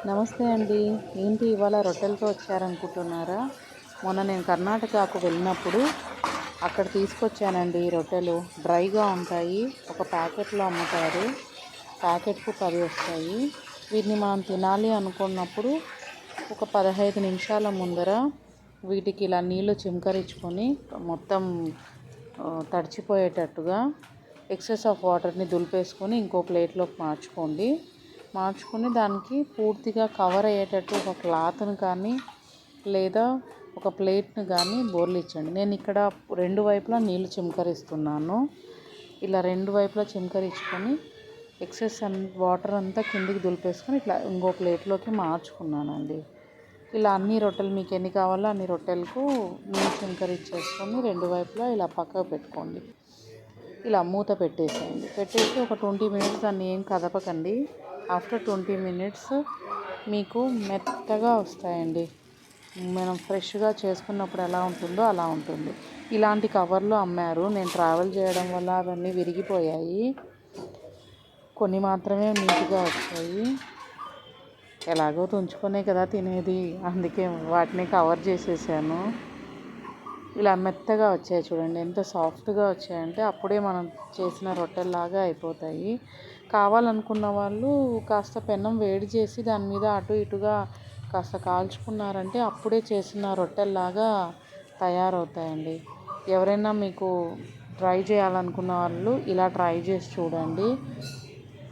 నమస్తే అండి. ఏంటి ఇవాళ రొట్టెలతో వచ్చారనుకుంటున్నారా? మొన్న నేను కర్ణాటకకు వెళ్ళినప్పుడు అక్కడ తీసుకొచ్చానండి రొట్టెలు. డ్రైగా ఉంటాయి. ఒక ప్యాకెట్లో అమ్ముతారు. ప్యాకెట్కు 10 వస్తాయి. వీటిని మనం తినాలి అనుకున్నప్పుడు ఒక 15 నిమిషాల ముందర వీటికి ఇలా నీళ్ళు చిమ్కరించుకొని మొత్తం తడిచిపోయేటట్టుగా ఎక్సెస్ ఆఫ్ వాటర్ని దులిపేసుకొని ఇంకో ప్లేట్లోకి మార్చుకొని దానికి పూర్తిగా కవర్ అయ్యేటట్టు ఒక క్లాత్ని కానీ లేదా ఒక ప్లేట్ని కానీ బోర్లిచ్చండి. నేను ఇక్కడ రెండు వైపులా నీళ్ళు చిమ్కరిస్తున్నాను. ఇలా రెండు వైపులా చిమ్కరించుకొని ఎక్సెస్ వాటర్ అంతా కిందికి దులిపేసుకొని ఇట్లా ఇంకో ప్లేట్లోకి మార్చుకున్నానండి. ఇలా అన్ని రొట్టెలు మీకు ఎన్ని కావాలో అన్ని రొట్టెలకు నీళ్ళు చిమ్కరించేసుకొని రెండు వైపులా ఇలా పక్కకు పెట్టుకోండి. ఇలా మూత పెట్టేసేయండి. పెట్టేసి ఒక 20 మినిట్స్ దాన్ని ఏం కదపకండి. ఆఫ్టర్ 20 మినిట్స్ మీకు మెత్తగా వస్తాయండి. మనం ఫ్రెష్గా చేసుకున్నప్పుడు ఎలా ఉంటుందో అలా ఉంటుంది. ఇలాంటి కవర్లో అమ్మారు. నేను ట్రావెల్ చేయడం వల్ల అవన్నీ విరిగిపోయాయి. కొన్ని మాత్రమే నీట్గా వచ్చాయి. ఎలాగో తుంచుకునే కదా తినేది, అందుకే వాటిని కవర్ చేసేసాను. ఇలా మెత్తగా వచ్చాయి చూడండి, ఎంత సాఫ్ట్గా వచ్చాయంటే అప్పుడే మనం చేసిన రొట్టెల్లాగా అయిపోతాయి. కావాలనుకున్న వాళ్ళు కాస్త పెనం వేడి చేసి దాని మీద అటు ఇటుగా కాస్త కాల్చుకున్నారంటే అప్పుడే చేసిన రొట్టెల్లాగా తయారవుతాయండి. ఎవరైనా మీకు ట్రై చేయాలనుకున్న వాళ్ళు ఇలా ట్రై చేసి చూడండి.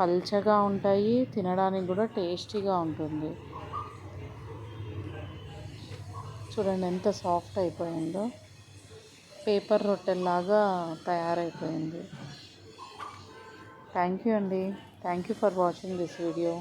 పల్చగా ఉంటాయి, తినడానికి కూడా టేస్టీగా ఉంటుంది. చూడండి ఎంత సాఫ్ట్ అయిపోయిందో, పేపర్ రొట్టెల్లాగా తయారైపోయింది. థ్యాంక్ యూ అండి. Thank you for watching this video.